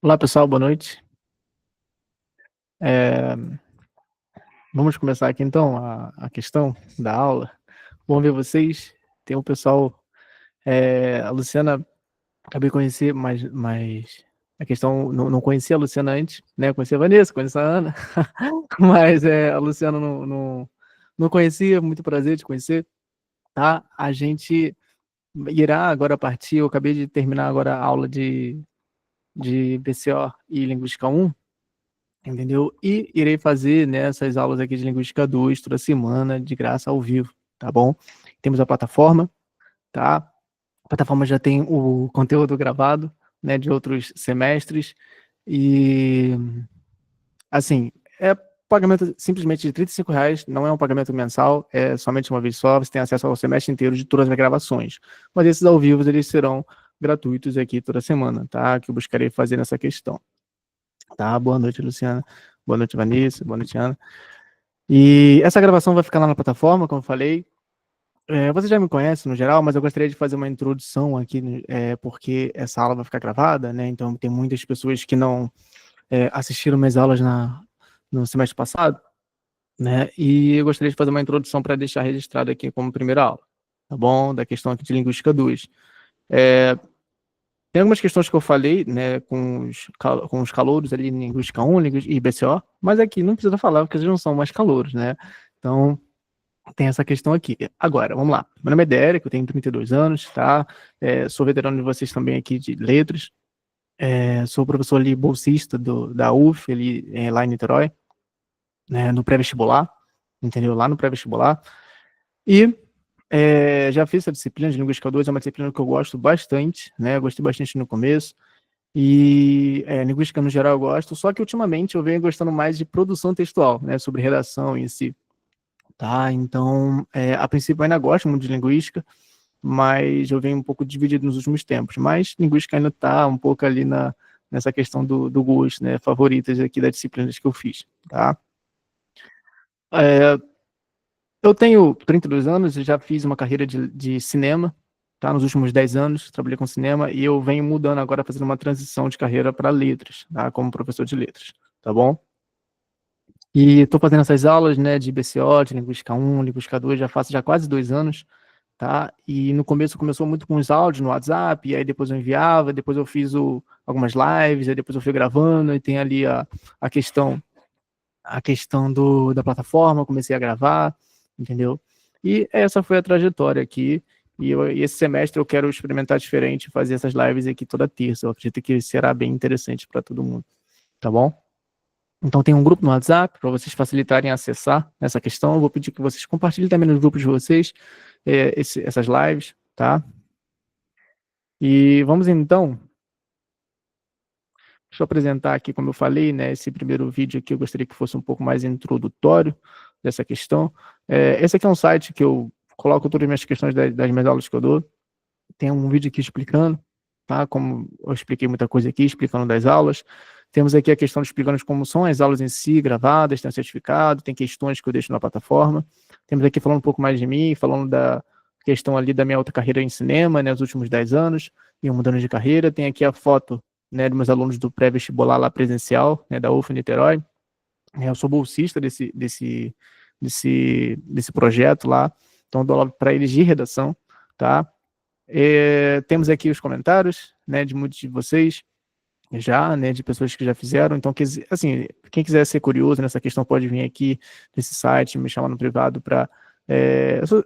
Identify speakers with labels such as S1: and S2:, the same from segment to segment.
S1: Olá, pessoal, boa noite. É, Vamos começar aqui então a questão da aula. Bom ver vocês. Tem o pessoal, a Luciana, acabei de conhecer, mas a questão, não conhecia a Luciana antes, né? Conhecia a Vanessa, conhecia a Ana, mas a Luciana não conhecia, muito prazer de conhecer, tá? A gente irá agora partir, eu acabei de terminar agora a aula de BCO e Linguística 1, entendeu? E irei fazer, né, essas aulas aqui de Linguística 2 toda semana, de graça, ao vivo, tá bom? Temos a plataforma, tá? A plataforma já tem o conteúdo gravado, né, de outros semestres, e, assim, é pagamento simplesmente de R$ 35, não é um pagamento mensal, é somente uma vez só, você tem acesso ao semestre inteiro de todas as gravações. Mas esses ao vivo, eles serão gratuitos aqui toda semana, tá? Que eu buscarei fazer nessa questão. Tá? Boa noite, Luciana. Boa noite, Vanessa. Boa noite, Ana. E essa gravação vai ficar lá na plataforma, como eu falei. Você já me conhece no geral, mas eu gostaria de fazer uma introdução aqui, porque essa aula vai ficar gravada, né? Então tem muitas pessoas que não assistiram minhas aulas no semestre passado, né? E eu gostaria de fazer uma introdução para deixar registrado aqui como primeira aula, tá bom? Da questão aqui de Linguística 2. Tem algumas questões que eu falei, né, com os calouros ali em Linguística 1 e BCO, mas aqui não precisa falar, porque eles não são mais calouros, né? Então, tem essa questão aqui. Agora, vamos lá. Meu nome é Derek, eu tenho 32 anos, tá? Sou veterano de vocês também aqui de letras. Sou professor ali, bolsista da UF, ali, lá em Niterói, né, no pré-vestibular, entendeu? Lá no pré-vestibular. E já fiz essa disciplina de Linguística 2, é uma disciplina que eu gosto bastante, né? Eu gostei bastante no começo. E linguística no geral eu gosto, só que ultimamente eu venho gostando mais de produção textual, né, sobre redação em si, tá? Então, a princípio eu ainda gosto muito de linguística, mas eu venho um pouco dividido nos últimos tempos, mas linguística ainda está um pouco ali nessa questão do gosto, né, favoritas aqui das disciplinas que eu fiz, tá? Eu tenho 32 anos e já fiz uma carreira de cinema, tá? Nos últimos 10 anos, trabalhei com cinema e eu venho mudando agora, fazendo uma transição de carreira para letras, tá? Como professor de letras, tá bom? E estou fazendo essas aulas, né, de BCO, de Linguística 1, Linguística 2, já faço já quase 2 anos, tá? E no começo começou muito com os áudios no WhatsApp, e aí depois eu enviava, depois eu fiz algumas lives, aí depois eu fui gravando, e tem ali a questão, a questão da plataforma, comecei a gravar, entendeu? E essa foi a trajetória aqui, e esse semestre eu quero experimentar diferente, fazer essas lives aqui toda terça, eu acredito que será bem interessante para todo mundo, tá bom? Então tem um grupo no WhatsApp para vocês facilitarem acessar essa questão. Eu vou pedir que vocês compartilhem também nos grupos de vocês essas lives, tá? E vamos então, deixa eu apresentar aqui, como eu falei, né? Esse primeiro vídeo aqui eu gostaria que fosse um pouco mais introdutório dessa questão. Esse aqui é um site que eu coloco todas as minhas questões das minhas aulas que eu dou. Tem um vídeo aqui explicando, tá? Como eu expliquei muita coisa aqui, explicando das aulas. Temos aqui a questão de explicando como são as aulas em si, gravadas, tem um certificado, tem questões que eu deixo na plataforma. Temos aqui falando um pouco mais de mim, falando da questão ali da minha outra carreira em cinema, né, os últimos 10 anos, e mudando de carreira. Tem aqui a foto, né, dos meus alunos do pré-vestibular lá presencial, né, da UF Niterói. Eu sou bolsista desse projeto lá, então dou aula para eles de redação, tá? Temos aqui os comentários, né, de muitos de vocês, já, né, de pessoas que já fizeram, então, assim, quem quiser ser curioso nessa questão pode vir aqui nesse site, me chamar no privado para...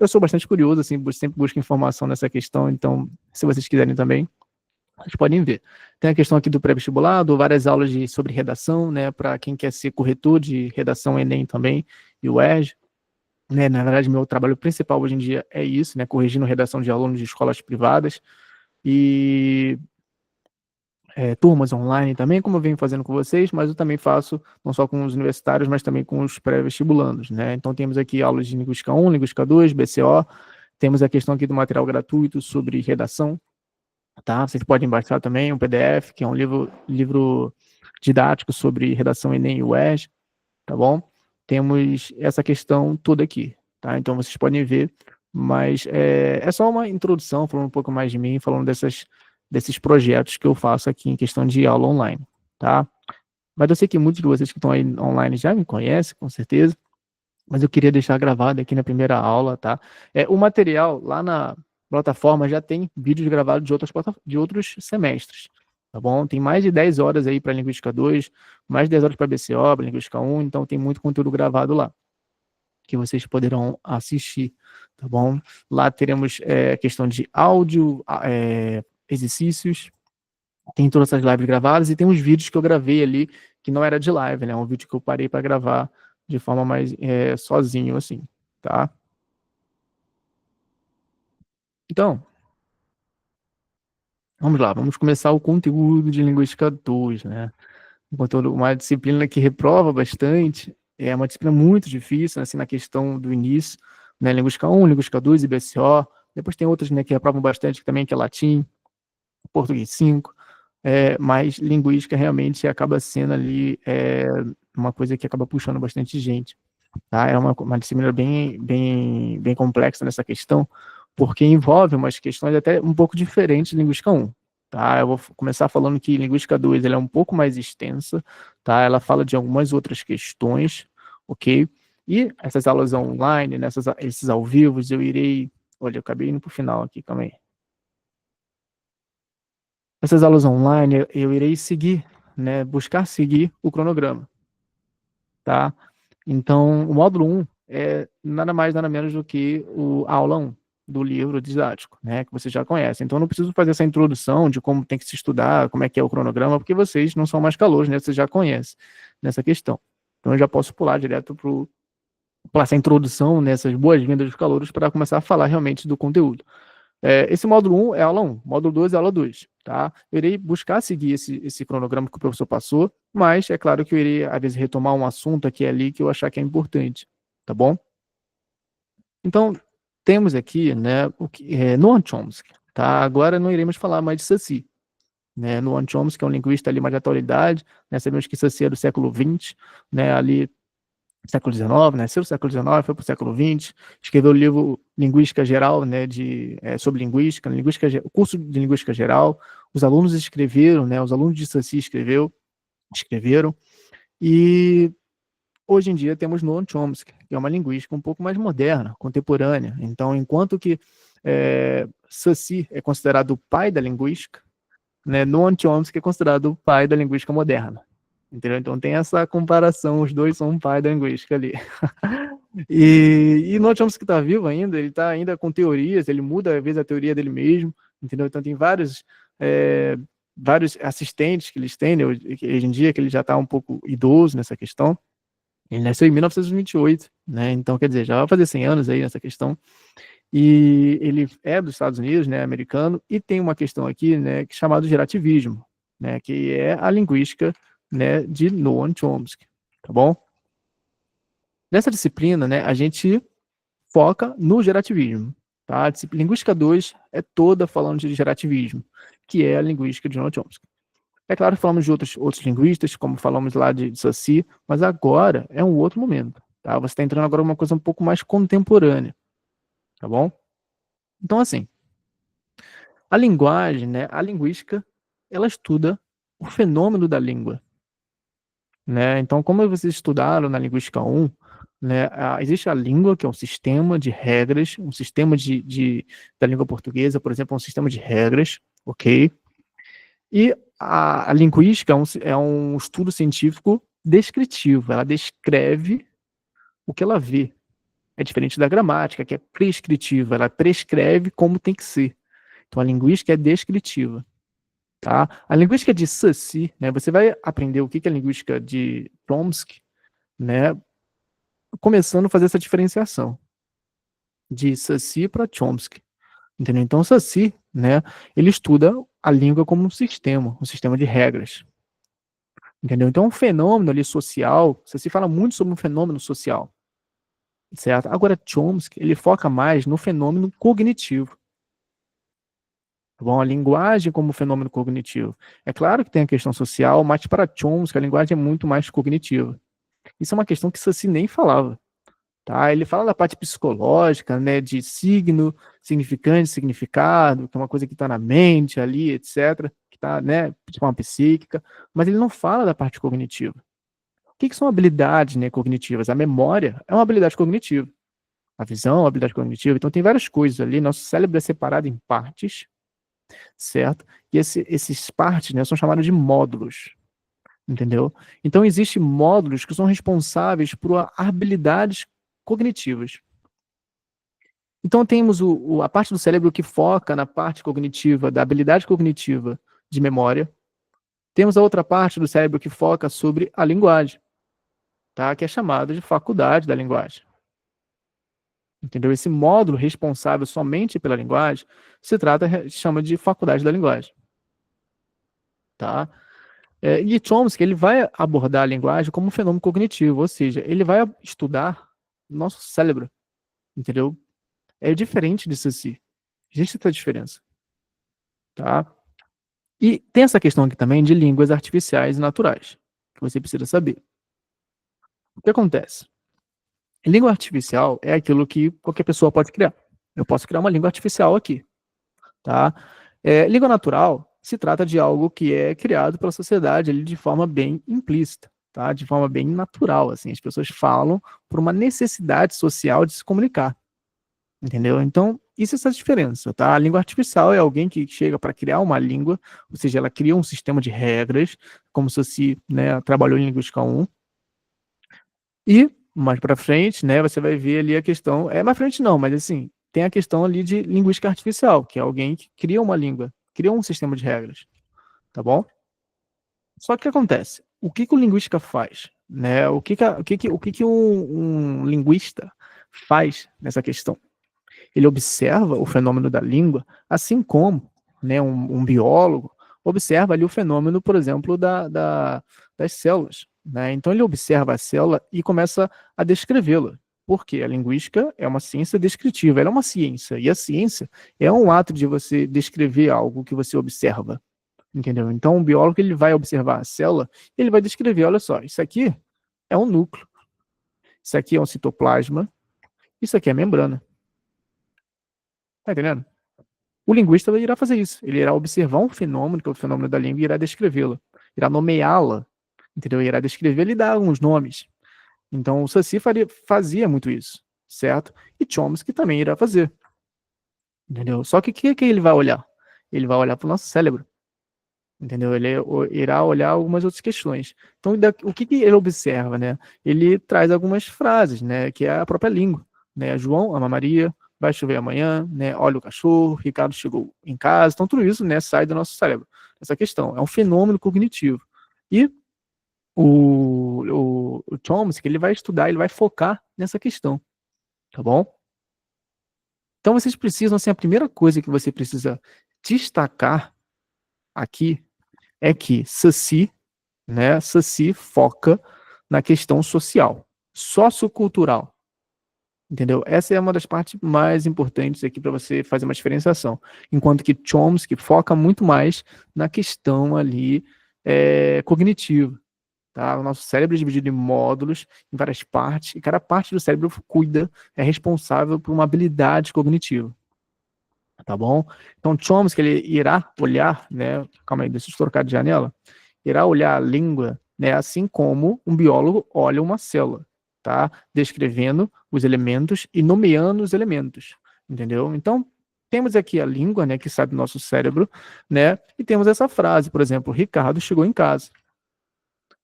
S1: eu sou bastante curioso, assim, sempre busco informação nessa questão, então, se vocês quiserem também, vocês podem ver. Tem a questão aqui do pré-vestibular, dou várias aulas sobre redação, né, para quem quer ser corretor de redação Enem também, e o ERJ, né, na verdade, meu trabalho principal hoje em dia é isso, né, corrigindo redação de alunos de escolas privadas, e turmas online também, como eu venho fazendo com vocês, mas eu também faço não só com os universitários, mas também com os pré-vestibulandos, né? Então temos aqui aulas de Linguística 1, Linguística 2, BCO, temos a questão aqui do material gratuito sobre redação, tá? Vocês podem baixar também um PDF, que é um livro didático sobre redação Enem e UERJ, tá bom? Temos essa questão toda aqui, tá? Então vocês podem ver, mas é só uma introdução, falando um pouco mais de mim, falando desses projetos que eu faço aqui em questão de aula online, tá? Mas eu sei que muitos de vocês que estão aí online já me conhecem, com certeza, mas eu queria deixar gravado aqui na primeira aula, tá? O material lá na plataforma já tem vídeos gravados de outros semestres, tá bom? Tem mais de 10 horas aí para Linguística 2, mais de 10 horas para BCO, para Linguística 1, então tem muito conteúdo gravado lá, que vocês poderão assistir, tá bom? Lá teremos questão de áudio, exercícios, tem todas essas lives gravadas e tem uns vídeos que eu gravei ali que não era de live, né? Um vídeo que eu parei para gravar de forma mais sozinho, assim, tá? Então, vamos lá, vamos começar o conteúdo de Linguística 2, né? Uma disciplina que reprova bastante, é uma disciplina muito difícil, assim, na questão do início, né? Linguística 1, Linguística 2 e BCO. Depois tem outras, né, que reprovam bastante, que também que é latim, português 5. Mas linguística realmente acaba sendo ali uma coisa que acaba puxando bastante gente. Tá? É uma disciplina bem complexa nessa questão, porque envolve umas questões até um pouco diferentes de Linguística 1. Tá? Eu vou começar falando que Linguística 2 ela é um pouco mais extensa, tá? Ela fala de algumas outras questões, ok? E essas aulas online, esses ao vivo, eu irei... Olha, eu acabei indo para o final aqui, calma aí. Essas aulas online, eu irei seguir, né, buscar seguir o cronograma, tá? Então, o módulo 1 é nada mais, nada menos do que a aula 1 do livro didático, né, que vocês já conhecem. Então, eu não preciso fazer essa introdução de como tem que se estudar, como é que é o cronograma, porque vocês não são mais calouros, né, vocês já conhecem nessa questão. Então, eu já posso pular direto para essa introdução, nessas boas-vindas dos calouros, para começar a falar realmente do conteúdo. Esse módulo 1 é aula 1, módulo 2 é aula 2, tá? Eu irei buscar seguir esse cronograma que o professor passou, mas é claro que eu irei, às vezes, retomar um assunto aqui e ali que eu achar que é importante, tá bom? Então, temos aqui, né, Noam Chomsky, tá? Agora não iremos falar mais de Saci, né? Noam Chomsky é um linguista ali mais de atualidade, né? Sabemos que Saci é do século XX, né? Ali século XIX, nasceu no século XIX, foi para o século XX, escreveu o livro Linguística Geral, né, sobre linguística, o curso de Linguística Geral, os alunos escreveram, né, os alunos de Saci escreveram, e hoje em dia temos Noam Chomsky, que é uma linguística um pouco mais moderna, contemporânea. Então, enquanto que Saci é considerado o pai da linguística, né, Noam Chomsky é considerado o pai da linguística moderna. Entendeu? Então tem essa comparação, os dois são um pai da linguística ali. E Noam Chomsky está vivo ainda, ele está ainda com teorias, ele muda às vezes a teoria dele mesmo, entendeu? Então tem vários assistentes que eles têm, né, hoje em dia, que ele já está um pouco idoso nessa questão. Ele nasceu em 1928, né? Então, quer dizer, já vai fazer 100 anos aí nessa questão. E ele é dos Estados Unidos, né, americano, e tem uma questão aqui, né, chamada gerativismo, né, que é a linguística, né, de Noam Chomsky, tá bom? Nessa disciplina, né, a gente foca no gerativismo, tá? A linguística 2 é toda falando de gerativismo, que é a linguística de Noam Chomsky. É claro que falamos de outros linguistas, como falamos lá de Saci, mas agora é um outro momento, tá? Você está entrando agora em uma coisa um pouco mais contemporânea, tá bom? Então, assim, a linguagem, né, a linguística, ela estuda o fenômeno da língua, né? Então, como vocês estudaram na Linguística 1, né, existe a língua, que é um sistema de regras, um sistema da língua portuguesa, por exemplo, um sistema de regras, ok? E a linguística é um estudo científico descritivo, ela descreve o que ela vê. É diferente da gramática, que é prescritiva, ela prescreve como tem que ser. Então, a linguística é descritiva. Tá? A linguística de Saci, né, você vai aprender o que é a linguística de Chomsky, né, começando a fazer essa diferenciação de Saci para Chomsky, entendeu? Então, Saci, né, ele estuda a língua como um sistema de regras, entendeu? Então, um fenômeno ali social, Saci fala muito sobre um fenômeno social, certo? Agora, Chomsky, ele foca mais no fenômeno cognitivo. Tá bom? A linguagem como fenômeno cognitivo. É claro que tem a questão social, mas para Chomsky a linguagem é muito mais cognitiva. Isso é uma questão que Saci nem falava. Tá? Ele fala da parte psicológica, né, de signo, significante, significado, que é uma coisa que está na mente ali, etc., tá, né, de forma psíquica, mas ele não fala da parte cognitiva. O que são habilidades, né, cognitivas? A memória é uma habilidade cognitiva. A visão é uma habilidade cognitiva. Então tem várias coisas ali. Nosso cérebro é separado em partes, certo? E esses partes, né, são chamados de módulos, entendeu? Então existem módulos que são responsáveis por habilidades cognitivas. Então temos a parte do cérebro que foca na parte cognitiva, da habilidade cognitiva de memória. Temos a outra parte do cérebro que foca sobre a linguagem, tá? Que é chamada de faculdade da linguagem. Entendeu? Esse módulo responsável somente pela linguagem chama de faculdade da linguagem, tá? E Chomsky, ele vai abordar a linguagem como um fenômeno cognitivo, ou seja, ele vai estudar nosso cérebro, entendeu? É diferente disso assim. Existe essa diferença, tá? E tem essa questão aqui também de línguas artificiais e naturais, que você precisa saber. O que acontece? Língua artificial é aquilo que qualquer pessoa pode criar. Eu posso criar uma língua artificial aqui, tá? Língua natural se trata de algo que é criado pela sociedade ali de forma bem implícita, tá? De forma bem natural, assim. As pessoas falam por uma necessidade social de se comunicar, entendeu? Então, isso é essa diferença, tá? A língua artificial é alguém que chega para criar uma língua, ou seja, ela cria um sistema de regras, como se fosse, né, trabalhou em linguística 1, e mais para frente, né, você vai ver ali a questão, mais frente não, mas assim, tem a questão ali de linguística artificial, que é alguém que cria uma língua, cria um sistema de regras, tá bom? Só que o que acontece? O que o linguista faz, né? O que um linguista faz nessa questão? Ele observa o fenômeno da língua, assim como, né, um biólogo observa ali o fenômeno, por exemplo, das células, né? Então ele observa a célula e começa a descrevê-la. Porque a linguística é uma ciência descritiva, ela é uma ciência, e a ciência é um ato de você descrever algo que você observa, entendeu? Então um biólogo, ele vai observar a célula, ele vai descrever, olha só, isso aqui é um núcleo, isso aqui é um citoplasma, isso aqui é membrana. Tá entendendo? O linguista irá fazer isso. Ele irá observar um fenômeno, que é o fenômeno da língua, e irá descrevê-lo. Irá nomeá-la, entendeu? Irá descrevê-la e dar alguns nomes. Então, o Saci fazia muito isso, certo? E Chomsky também irá fazer, entendeu? Só que o que ele vai olhar? Ele vai olhar para o nosso cérebro, entendeu? Ele irá olhar algumas outras questões. Então, o que ele observa, né? Ele traz algumas frases, né? Que é a própria língua, né? João ama Maria, vai chover amanhã, né? Olha o cachorro, Ricardo chegou em casa. Então, tudo isso, né, sai do nosso cérebro. Essa questão é um fenômeno cognitivo. E o Chomsky, ele vai estudar, ele vai focar nessa questão, tá bom? Então, vocês precisam, assim, a primeira coisa que você precisa destacar aqui é que Saci, né, Saci foca na questão social, sociocultural, entendeu? Essa é uma das partes mais importantes aqui para você fazer uma diferenciação. Enquanto que Chomsky foca muito mais na questão ali cognitiva, tá? O nosso cérebro é dividido em módulos, em várias partes, e cada parte do cérebro é responsável por uma habilidade cognitiva, tá bom? Então Chomsky, ele irá olhar, né? Calma aí, deixa eu trocar de janela. Irá olhar a língua, né? Assim como um biólogo olha uma célula, tá? Descrevendo os elementos e nomeando os elementos, entendeu? Então temos aqui a língua, né? Que sai do nosso cérebro, né? E temos essa frase, por exemplo, Ricardo chegou em casa.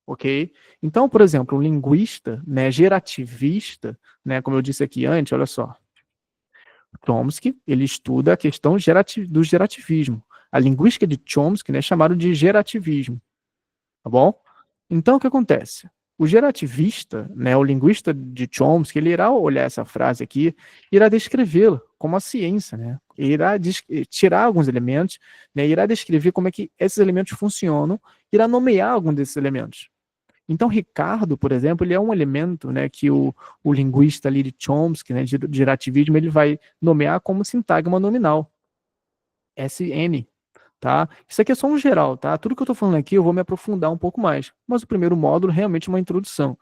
S1: Ok? Então, por exemplo, um linguista, né, gerativista, né, como eu disse aqui antes, olha só, Chomsky, ele estuda a questão do gerativismo. A linguística de Chomsky, né, é chamada de gerativismo, tá bom? Então, o que acontece? O gerativista, né, o linguista de Chomsky, ele irá olhar essa frase aqui, irá descrevê-la como a ciência, né? Irá tirar alguns elementos, né, irá descrever como é que esses elementos funcionam, irá nomear alguns desses elementos. Então, Ricardo, por exemplo, ele é um elemento, né, que o linguista ali de Chomsky, né, de gerativismo, ele vai nomear como sintagma nominal, SN, tá? Isso aqui é só um geral, tá? Tudo que eu estou falando aqui eu vou me aprofundar um pouco mais, mas o primeiro módulo é realmente uma introdução.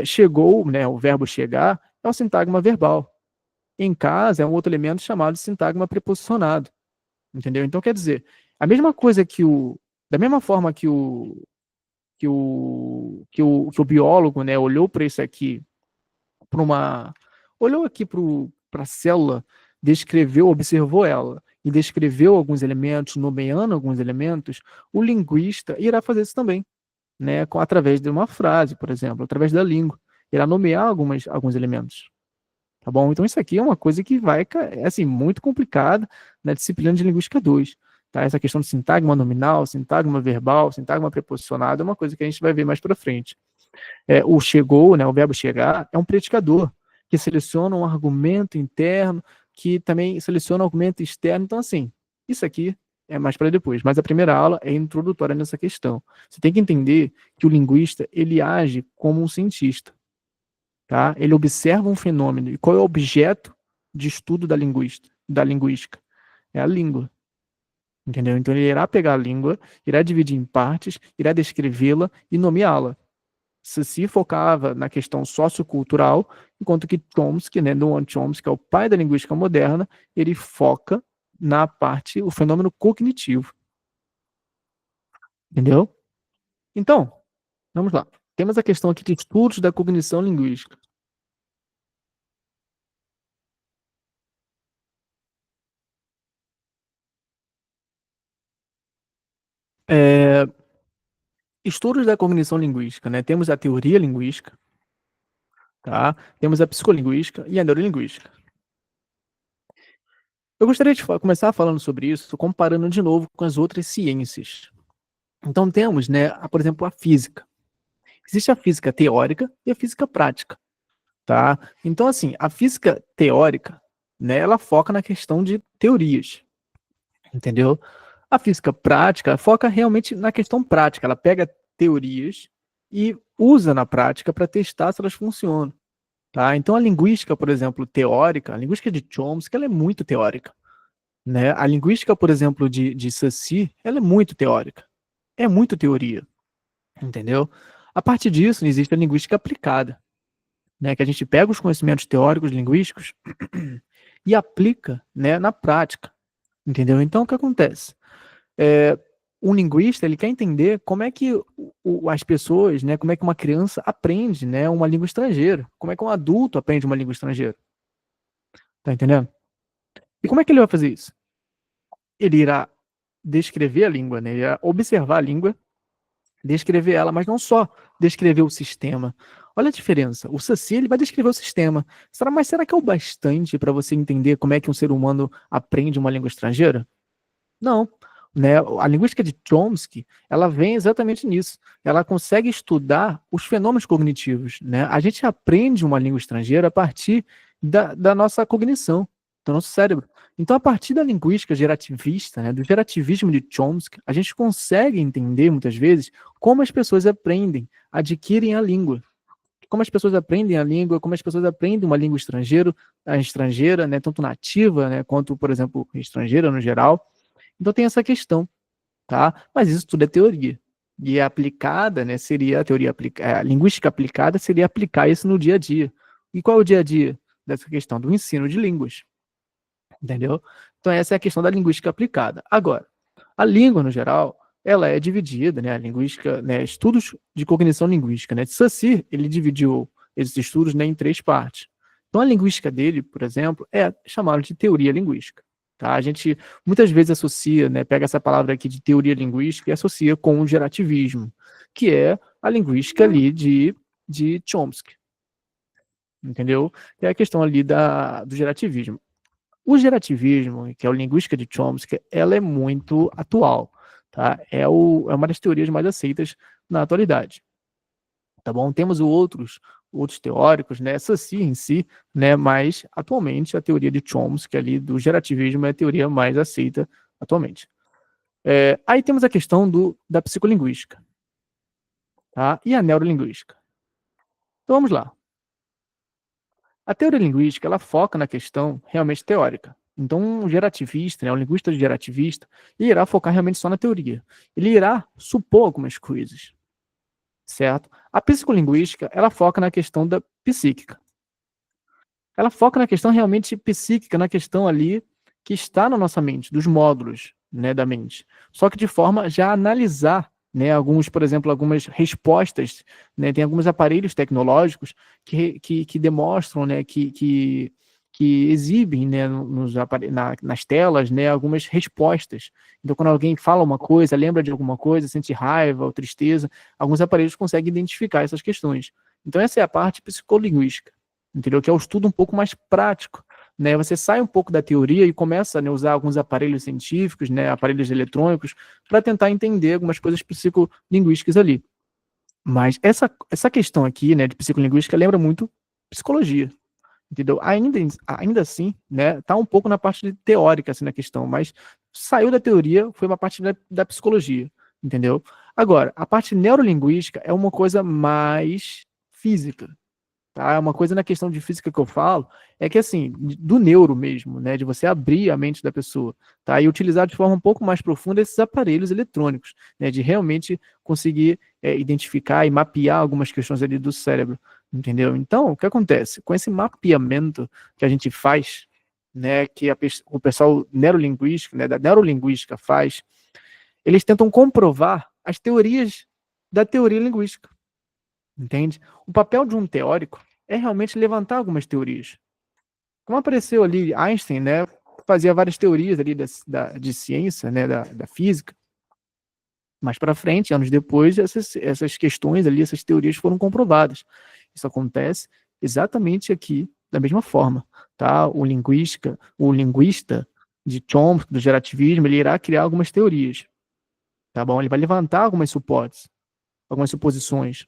S1: Chegou, né, o verbo chegar é o sintagma verbal. Em casa é um outro elemento chamado sintagma preposicionado, entendeu? Então, quer dizer, A mesma coisa da mesma forma que o biólogo, né, olhou para isso aqui, para uma, olhou aqui para a célula, descreveu, observou ela e descreveu alguns elementos, nomeando alguns elementos, o linguista irá fazer isso também, né, através de uma frase, por exemplo, através da língua, irá nomear alguns elementos. Tá bom? Então isso aqui é uma coisa que é assim, muito complicada na disciplina de Linguística 2. Tá? Essa questão de sintagma nominal, sintagma verbal, sintagma preposicionado é uma coisa que a gente vai ver mais para frente. O chegou, né, o verbo chegar, é um predicador que seleciona um argumento interno, que também seleciona um argumento externo. Então, assim, isso aqui é mais para depois. Mas a primeira aula é introdutória nessa questão. Você tem que entender que o linguista, ele age como um cientista. Tá? Ele observa um fenômeno. E qual é o objeto de estudo da linguística? É a língua. Entendeu? Então ele irá pegar a língua, irá dividir em partes, irá descrevê-la e nomeá-la. Se focava na questão sociocultural, enquanto que Chomsky, né, Noam Chomsky, que é o pai da linguística moderna, ele foca na parte, o fenômeno cognitivo. Entendeu? Então, vamos lá. Temos a questão aqui de estudos da cognição linguística. Estudos da cognição linguística, né? Temos a teoria linguística, tá? Temos a psicolinguística e a neurolinguística. Eu gostaria de começar falando sobre isso, comparando de novo com as outras ciências. Então temos, né, por exemplo, a física. Existe a física teórica e a física prática, tá? Então, assim, a física teórica, né, ela foca na questão de teorias, entendeu? A física prática foca realmente na questão prática. Ela pega teorias e usa na prática para testar se elas funcionam. Tá? Então, a linguística, por exemplo, teórica, a linguística de Chomsky, ela é muito teórica. Né? A linguística, por exemplo, de Saussure, ela é muito teórica. É muito teoria, entendeu? A partir disso, existe a linguística aplicada, né? Que a gente pega os conhecimentos teóricos linguísticos e aplica, né, na prática, entendeu? Então, o que acontece? Um linguista, ele quer entender como é que as pessoas, né, como é que uma criança aprende, né, uma língua estrangeira, como é que um adulto aprende uma língua estrangeira. Tá entendendo? E como é que ele vai fazer isso? Ele irá descrever a língua, né? Ele irá observar a língua, descrever ela, mas não só descrever o sistema. Olha a diferença. O Saci, ele vai descrever o sistema. Mas será que é o bastante para você entender como é que um ser humano aprende uma língua estrangeira? Não. Né? A linguística de Chomsky, ela vem exatamente nisso. Ela consegue estudar os fenômenos cognitivos. Né? A gente aprende uma língua estrangeira a partir da nossa cognição, do nosso cérebro. Então, a partir da linguística gerativista, né, do gerativismo de Chomsky, a gente consegue entender, muitas vezes, como as pessoas aprendem, adquirem a língua. Como as pessoas aprendem a língua, como as pessoas aprendem uma língua estrangeira, né, tanto nativa, né, quanto, por exemplo, estrangeira no geral. Então tem essa questão, tá? Mas isso tudo é teoria. E a aplicada, né, seria a teoria a linguística aplicada seria aplicar isso no dia a dia. E qual é o dia a dia dessa questão do ensino de línguas? Entendeu? Então essa é a questão da linguística aplicada. Agora, a língua no geral, ela é dividida, né, a linguística, né, estudos de cognição linguística, né? Saussure, ele dividiu esses estudos, né, em 3 partes. Então a linguística dele, por exemplo, é chamada de teoria linguística. Tá? A gente muitas vezes associa, né, pega essa palavra aqui de teoria linguística e associa com o gerativismo, que é a linguística ali de Chomsky, entendeu? É a questão ali do gerativismo. O gerativismo, que é a linguística de Chomsky, ela é muito atual, tá? É uma das teorias mais aceitas na atualidade, tá bom? Temos outros teóricos, né? Saussure em si, né? Mas atualmente a teoria de Chomsky ali do gerativismo é a teoria mais aceita atualmente. Aí temos a questão da psicolinguística, tá? E a neurolinguística. Então vamos lá. A teoria linguística, ela foca na questão realmente teórica. Então, um gerativista, né, um linguista gerativista, ele irá focar realmente só na teoria. Ele irá supor algumas coisas, certo? A psicolinguística, ela foca na questão da psíquica. Ela foca na questão realmente psíquica, na questão ali que está na nossa mente, dos módulos, né, da mente. Só que de forma já a analisar, né, por exemplo, algumas respostas, né, tem alguns aparelhos tecnológicos que demonstram, né, que exibem, né, nas telas, né, algumas respostas. Então, quando alguém fala uma coisa, lembra de alguma coisa, sente raiva ou tristeza, alguns aparelhos conseguem identificar essas questões. Então, essa é a parte psicolinguística, entendeu? Que é o estudo um pouco mais prático, né? Você sai um pouco da teoria e começa, né, a usar alguns aparelhos científicos, né, aparelhos eletrônicos, para tentar entender algumas coisas psicolinguísticas ali. Mas essa questão aqui, né, de psicolinguística lembra muito psicologia, entendeu? Ainda assim, né, tá um pouco na parte teórica, assim, na questão, mas saiu da teoria, foi uma parte da psicologia, entendeu? Agora, a parte neurolinguística é uma coisa mais física, tá? Uma coisa na questão de física que eu falo é que, assim, do neuro mesmo, né, de você abrir a mente da pessoa, tá? E utilizar de forma um pouco mais profunda esses aparelhos eletrônicos, né, de realmente conseguir identificar e mapear algumas questões ali do cérebro, entendeu? Então, o que acontece? Com esse mapeamento que a gente faz, né, o pessoal neurolinguístico, né, da neurolinguística faz, eles tentam comprovar as teorias da teoria linguística, entende? O papel de um teórico é realmente levantar algumas teorias. Como apareceu ali Einstein, né, fazia várias teorias ali de ciência, né, da física. Mais para frente, anos depois, essas questões ali, essas teorias foram comprovadas. Isso acontece exatamente aqui da mesma forma, tá? O linguista de Chomsky, do gerativismo, ele irá criar algumas teorias, tá bom? Ele vai levantar algumas hipóteses, algumas suposições.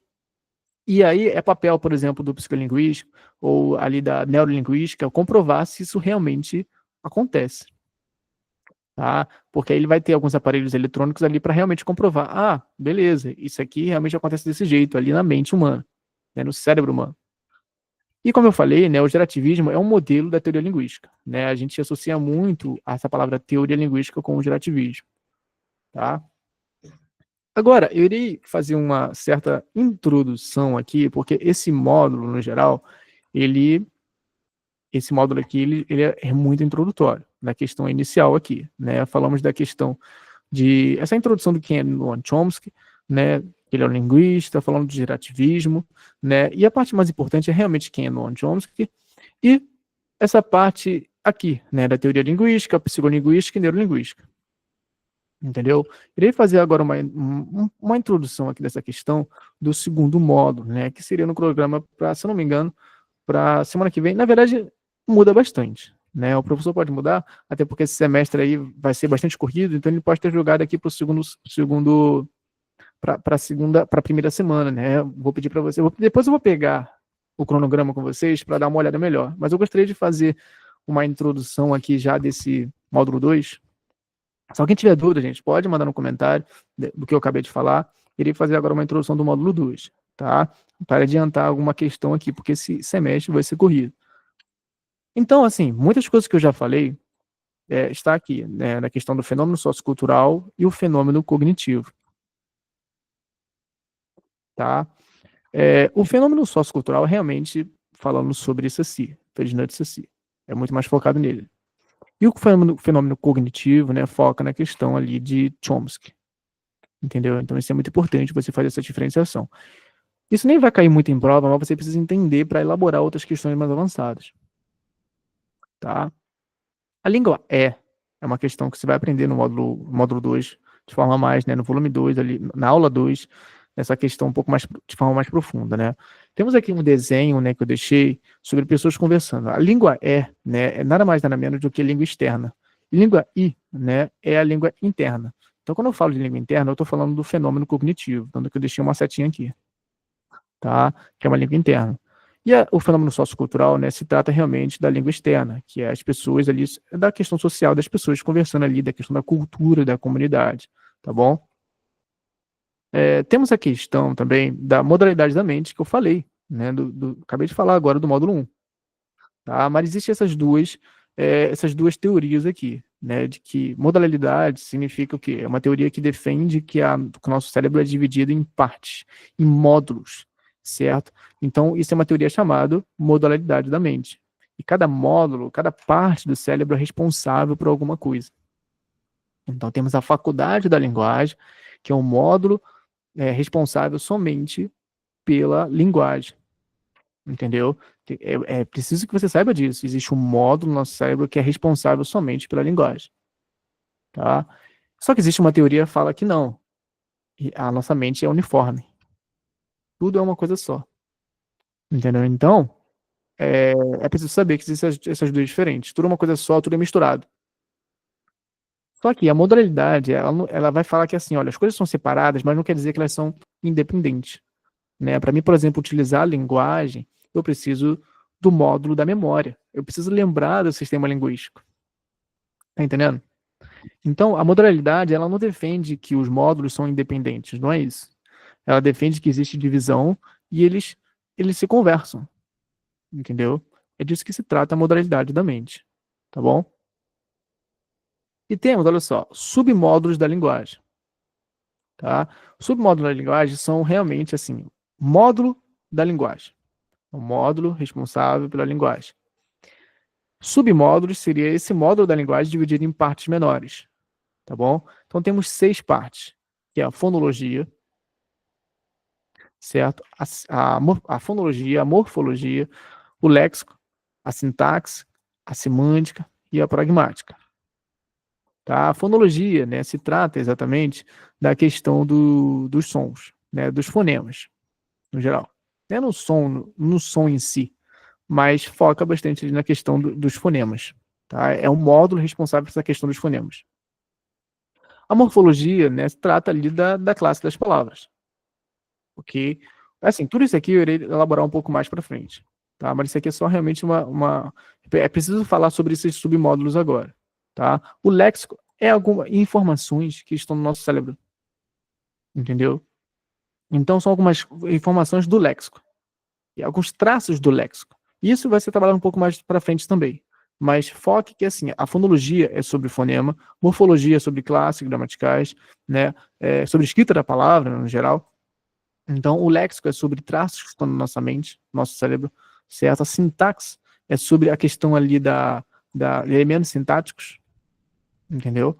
S1: E aí é papel, por exemplo, do psicolinguístico ou ali da neurolinguística comprovar se isso realmente acontece, tá? Porque aí ele vai ter alguns aparelhos eletrônicos ali para realmente comprovar, ah, beleza, isso aqui realmente acontece desse jeito ali na mente humana, né, no cérebro humano. E como eu falei, né, o gerativismo é um modelo da teoria linguística, né? A gente associa muito essa palavra teoria linguística com o gerativismo, tá? Agora, eu irei fazer uma certa introdução aqui, porque esse módulo, no geral, ele esse módulo aqui ele é muito introdutório na questão inicial aqui, né? Falamos da questão de essa introdução do quem é Noam Chomsky, né? Ele é um linguista, falando de gerativismo, né? E a parte mais importante é realmente quem é Noam Chomsky e essa parte aqui, né? Da teoria linguística, psicolinguística e neurolinguística, entendeu? Irei fazer agora uma introdução aqui dessa questão do segundo módulo, né? Que seria no programa para, se eu não me engano, para semana que vem. Na verdade, muda bastante, né? O professor pode mudar, até porque esse semestre aí vai ser bastante corrido, então ele pode ter jogado aqui para o segundo para a primeira semana, né? Vou pedir para você, depois eu vou pegar o cronograma com vocês para dar uma olhada melhor. Mas eu gostaria de fazer uma introdução aqui já desse módulo 2. Se alguém tiver dúvida, gente, pode mandar no comentário do que eu acabei de falar. Irei fazer agora uma introdução do módulo 2, tá? Para adiantar alguma questão aqui, porque esse semestre vai ser corrido. Então, assim, muitas coisas que eu já falei está aqui, né, na questão do fenômeno sociocultural e o fenômeno cognitivo, tá? O fenômeno sociocultural, realmente, falando sobre isso aqui, Ferdinand Saussure, é muito mais focado nele. E o fenômeno cognitivo, né, foca na questão ali de Chomsky, entendeu? Então, isso é muito importante você fazer essa diferenciação. Isso nem vai cair muito em prova, mas você precisa entender para elaborar outras questões mais avançadas, tá? A língua é uma questão que você vai aprender no módulo 2, de forma mais, né, no volume 2, ali, na aula 2, essa questão um pouco mais, de forma mais profunda, né? Temos aqui um desenho, né, que eu deixei sobre pessoas conversando. A língua né, é nada mais nada menos do que língua externa. E língua I, né, é a língua interna. Então, quando eu falo de língua interna, eu estou falando do fenômeno cognitivo, tanto que eu deixei uma setinha aqui, tá? Que é uma língua interna. E o fenômeno sociocultural, né, se trata realmente da língua externa, que é as pessoas ali, da questão social das pessoas conversando ali, da questão da cultura da comunidade, tá bom? Temos a questão também da modalidade da mente, que eu falei, né, acabei de falar agora do módulo 1, tá? Mas existem essas duas teorias aqui, né, de que modalidade significa o quê? É uma teoria que defende que o nosso cérebro é dividido em partes, em módulos, certo? Então, isso é uma teoria chamada modalidade da mente. E cada módulo, cada parte do cérebro é responsável por alguma coisa, Então, temos a faculdade da linguagem, que é um módulo responsável somente pela linguagem, entendeu? É preciso que você saiba disso. Existe um módulo no nosso cérebro que é responsável somente pela linguagem, tá? Só que existe uma teoria que fala que não. A nossa mente é uniforme. Tudo é uma coisa só, entendeu? Então, é preciso saber que existem essas duas diferentes. Tudo é uma coisa só, tudo é misturado. Só que a modalidade, ela vai falar que assim, olha, as coisas são separadas, mas não quer dizer que elas são independentes, né? Para mim, por exemplo, utilizar a linguagem, eu preciso do módulo da memória. Eu preciso lembrar do sistema linguístico. Tá entendendo? Então, a modalidade, ela não defende que os módulos são independentes, não é isso. Ela defende que existe divisão e eles se conversam, entendeu? É disso que se trata a modalidade da mente, tá bom? E temos, olha só, submódulos da linguagem, tá? Submódulos da linguagem são realmente, assim, módulo da linguagem. O módulo responsável pela linguagem. Submódulos seria esse módulo da linguagem dividido em partes menores, tá bom? Então temos 6 partes, que é a fonologia, certo? A fonologia, a morfologia, o léxico, a sintaxe, a semântica e a pragmática. Tá? A fonologia, né, se trata exatamente da questão dos sons, né, dos fonemas, no geral. Não é no som em si, mas foca bastante na questão dos fonemas. Tá? É um módulo responsável por essa questão dos fonemas. A morfologia, né, se trata ali da classe das palavras. Ok? Assim, tudo isso aqui eu irei elaborar um pouco mais para frente. Tá? Mas isso aqui é só realmente É preciso falar sobre esses submódulos agora. Tá? O léxico é algumas informações que estão no nosso cérebro. Entendeu? Então, são algumas informações do léxico. E alguns traços do léxico. Isso vai ser trabalhado um pouco mais para frente também. Mas foque que, assim, a fonologia é sobre fonema, morfologia é sobre classes gramaticais, né? Sobre escrita da palavra, no geral. Então, o léxico é sobre traços que estão na nossa mente, no nosso cérebro, certo? A sintaxe é sobre a questão ali de elementos sintáticos, entendeu?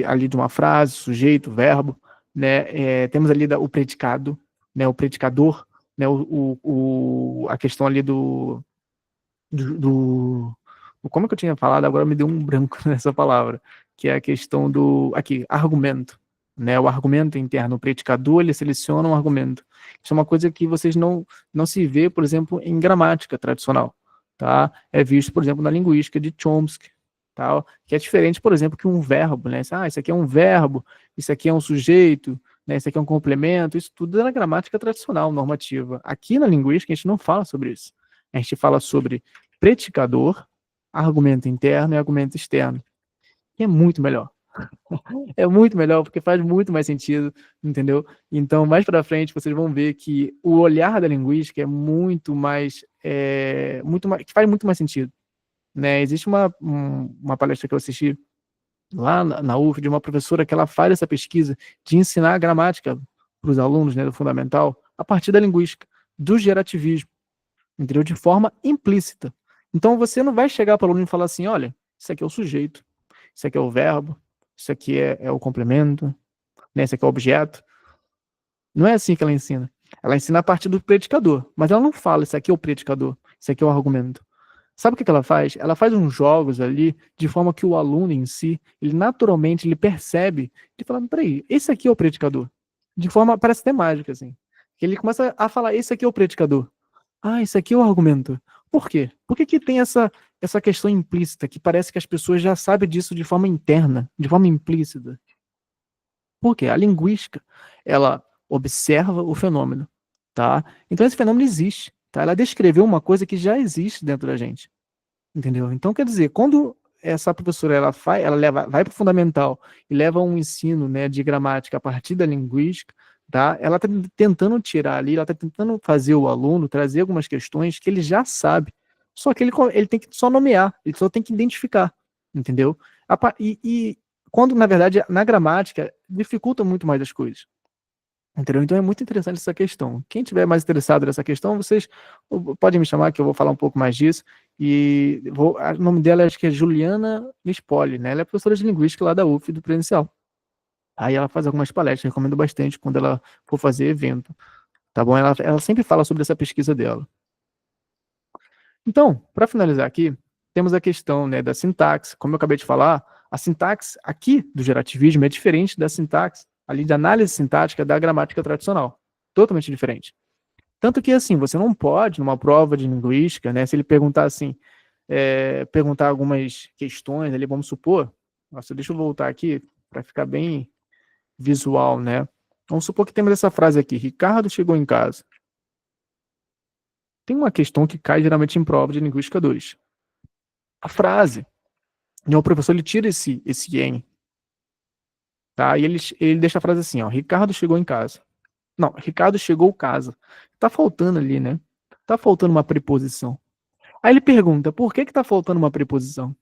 S1: Ali de uma frase, sujeito, verbo, né? Temos ali o predicado, né? O predicador, né? A questão ali do como é que eu tinha falado? Agora me deu um branco nessa palavra, que é a questão aqui, argumento, né? O argumento interno, o predicador, ele seleciona um argumento. Isso é uma coisa que vocês não se vê, por exemplo, em gramática tradicional, tá? É visto, por exemplo, na linguística de Chomsky, tá? Que é diferente, por exemplo, que um verbo, né? Isso aqui é um verbo, isso aqui é um sujeito, né? Isso aqui é um complemento, isso tudo é na gramática tradicional, normativa. Aqui na linguística a gente não fala sobre isso. A gente fala sobre predicador, argumento interno e argumento externo. E é muito melhor. É muito melhor porque faz muito mais sentido, entendeu? Então, mais para frente, vocês vão ver que o olhar da linguística é que faz muito mais sentido, né? Existe uma palestra que eu assisti lá na UF de uma professora que ela faz essa pesquisa de ensinar a gramática para os alunos, né, do fundamental, a partir da linguística, do gerativismo, entendeu? De forma implícita. Então você não vai chegar para o aluno e falar assim, olha, isso aqui é o sujeito, isso aqui é o verbo, isso aqui é o complemento, né? Isso aqui é o objeto. Não é assim que ela ensina. Ela ensina a partir do predicador, mas ela não fala, isso aqui é o predicador, isso aqui é o argumento. Sabe o que ela faz? Ela faz uns jogos ali, de forma que o aluno em si, ele naturalmente, ele percebe, ele fala, peraí, esse aqui é o predicador. De forma, parece até mágica, assim. Que ele começa a falar, esse aqui é o predicador. Ah, esse aqui é o argumento. Por quê? Por que tem essa questão implícita, que parece que as pessoas já sabem disso de forma interna, de forma implícita? Por quê? A linguística, ela observa o fenômeno, tá? Então esse fenômeno existe, tá? Ela descreveu uma coisa que já existe dentro da gente, entendeu? Então, quer dizer, quando essa professora vai para o fundamental e leva um ensino, né, de gramática a partir da linguística, tá? Ela está tentando tirar ali, ela está tentando fazer o aluno trazer algumas questões que ele já sabe, só que ele tem que só nomear, ele só tem que identificar, entendeu? E quando, na verdade, na gramática, dificulta muito mais as coisas. Entendeu? Então é muito interessante essa questão. Quem tiver mais interessado nessa questão, vocês podem me chamar que eu vou falar um pouco mais disso. E o nome dela acho que é Juliana Mispoli, né? Ela é professora de linguística lá da UF do presencial. Aí ela faz algumas palestras, recomendo bastante quando ela for fazer evento, tá bom? Ela sempre fala sobre essa pesquisa dela. Então, para finalizar aqui, temos a questão, né, da sintaxe. Como eu acabei de falar, a sintaxe aqui do gerativismo é diferente da sintaxe ali da análise sintática da gramática tradicional. Totalmente diferente. Tanto que, assim, você não pode, numa prova de linguística, né, se ele perguntar assim, perguntar algumas questões ali, vamos supor, nossa, deixa eu voltar aqui para ficar bem visual, né? Vamos supor que temos essa frase aqui, Ricardo chegou em casa. Tem uma questão que cai geralmente em prova de linguística 2. A frase, e o professor ele tira esse em, tá? E ele deixa a frase assim, ó, Ricardo chegou em casa. Não, Ricardo chegou em casa. Tá faltando ali, né? Tá faltando uma preposição. Aí ele pergunta, por que tá faltando uma preposição?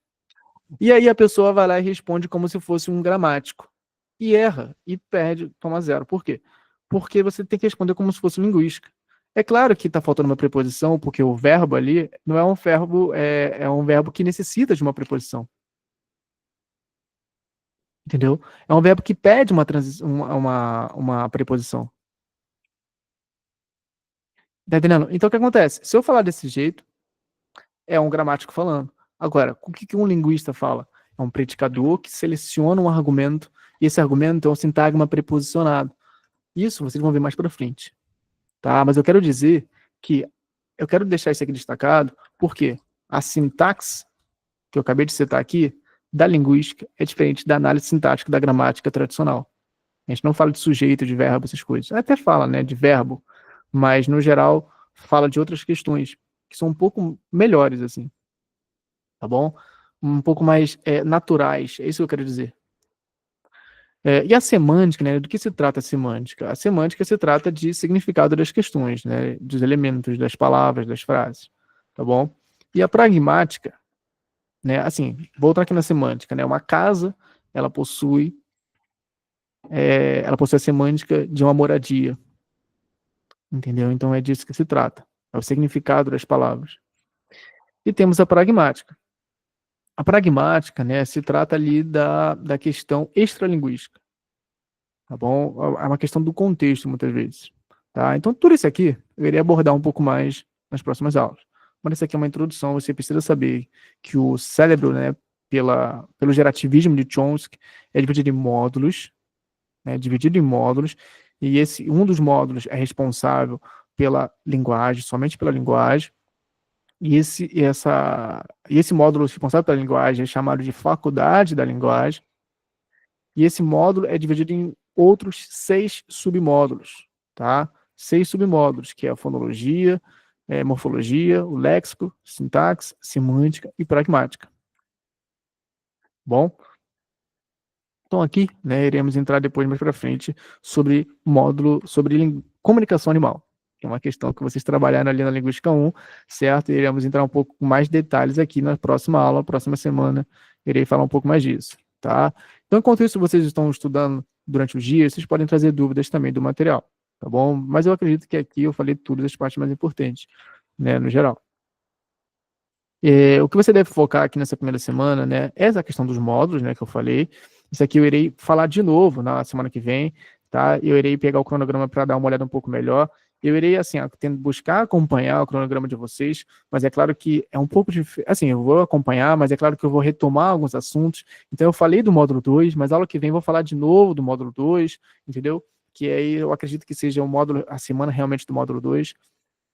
S1: E aí a pessoa vai lá e responde como se fosse um gramático. E erra, e perde, toma zero. Por quê? Porque você tem que responder como se fosse linguística. É claro que está faltando uma preposição, porque o verbo ali não é um verbo, é um verbo que necessita de uma preposição. Entendeu? É um verbo que pede uma preposição. Tá entendendo? Então o que acontece? Se eu falar desse jeito, é um gramático falando. Agora, o que um linguista fala? É um predicador que seleciona um argumento, e esse argumento é um sintagma preposicionado. Isso vocês vão ver mais para frente. Tá? Mas eu quero dizer que eu quero deixar isso aqui destacado, porque a sintaxe, que eu acabei de citar aqui, da linguística, é diferente da análise sintática da gramática tradicional. A gente não fala de sujeito, de verbo, essas coisas. Até fala, né, de verbo, mas, no geral, fala de outras questões, que são um pouco melhores, assim, tá bom? Um pouco mais naturais, é isso que eu quero dizer. E a semântica, né, do que se trata a semântica? A semântica se trata de significado das questões, né, dos elementos, das palavras, das frases, tá bom? E a pragmática, né, assim, voltando aqui na semântica, né, uma casa, ela possui a semântica de uma moradia, entendeu? Então é disso que se trata, é o significado das palavras. E temos a pragmática. A pragmática, né, se trata ali da questão extralinguística, tá bom? É uma questão do contexto, muitas vezes, tá? Então, tudo isso aqui eu irei abordar um pouco mais nas próximas aulas. Mas isso aqui é uma introdução, você precisa saber que o cérebro, né, pelo gerativismo de Chomsky, é dividido em módulos, né, e um dos módulos é responsável pela linguagem, somente pela linguagem, e esse módulo responsável pela linguagem é chamado de faculdade da linguagem, e esse módulo é dividido em outros 6 submódulos, tá? 6 submódulos, que é a fonologia, morfologia, o léxico, sintaxe, semântica e pragmática. Bom? Então aqui, né, iremos entrar depois mais para frente sobre módulo, sobre comunicação animal, que é uma questão que vocês trabalharam ali na Linguística 1, certo? E iremos entrar um pouco com mais detalhes aqui na próxima aula, próxima semana, irei falar um pouco mais disso, tá? Então, enquanto isso, vocês estão estudando durante o dia, vocês podem trazer dúvidas também do material, tá bom? Mas eu acredito que aqui eu falei tudo das partes mais importantes, né, no geral. O que você deve focar aqui nessa primeira semana, né, é essa questão dos módulos, né, que eu falei. Isso aqui eu irei falar de novo na semana que vem, tá? Eu irei pegar o cronograma para dar uma olhada um pouco melhor. Eu irei, assim, buscar acompanhar o cronograma de vocês, mas é claro que é um pouco difícil. Assim, eu vou acompanhar, mas é claro que eu vou retomar alguns assuntos. Então, eu falei do módulo 2, mas a aula que vem eu vou falar de novo do módulo 2, entendeu? Que aí eu acredito que seja a semana realmente do módulo 2.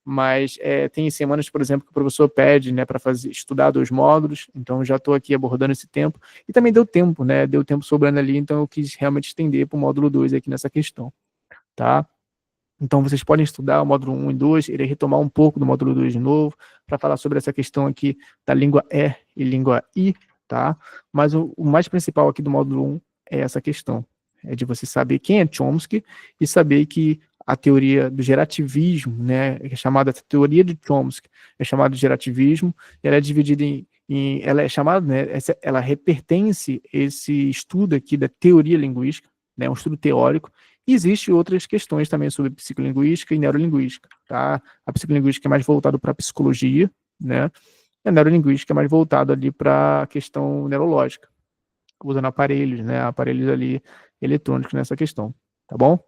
S1: Mas tem semanas, por exemplo, que o professor pede, né, para estudar 2 módulos, então já estou aqui abordando esse tempo, e também deu tempo, né, deu tempo sobrando ali, então eu quis realmente estender para o módulo 2 aqui nessa questão, tá? Então vocês podem estudar o módulo 1 e 2, irei retomar um pouco do módulo 2 de novo, para falar sobre essa questão aqui da língua e língua I, tá? Mas o mais principal aqui do módulo 1 é essa questão, é de você saber quem é Chomsky e saber que a teoria do gerativismo, né, é chamada teoria de Chomsky, é chamada de gerativismo, e ela é dividida ela é chamada, né, ela pertence esse estudo aqui da teoria linguística, né, um estudo teórico, E existem outras questões também sobre psicolinguística e neurolinguística, tá? A psicolinguística é mais voltada para a psicologia, né? A neurolinguística é mais voltada ali para a questão neurológica, usando aparelhos, né? Aparelhos ali eletrônicos nessa questão, tá bom?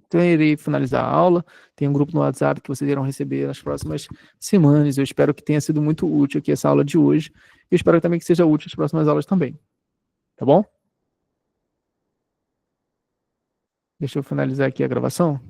S1: Então, eu irei finalizar a aula. Tem um grupo no WhatsApp que vocês irão receber nas próximas semanas. Eu espero que tenha sido muito útil aqui essa aula de hoje. Eu espero também que seja útil as próximas aulas também. Tá bom? Deixa eu finalizar aqui a gravação.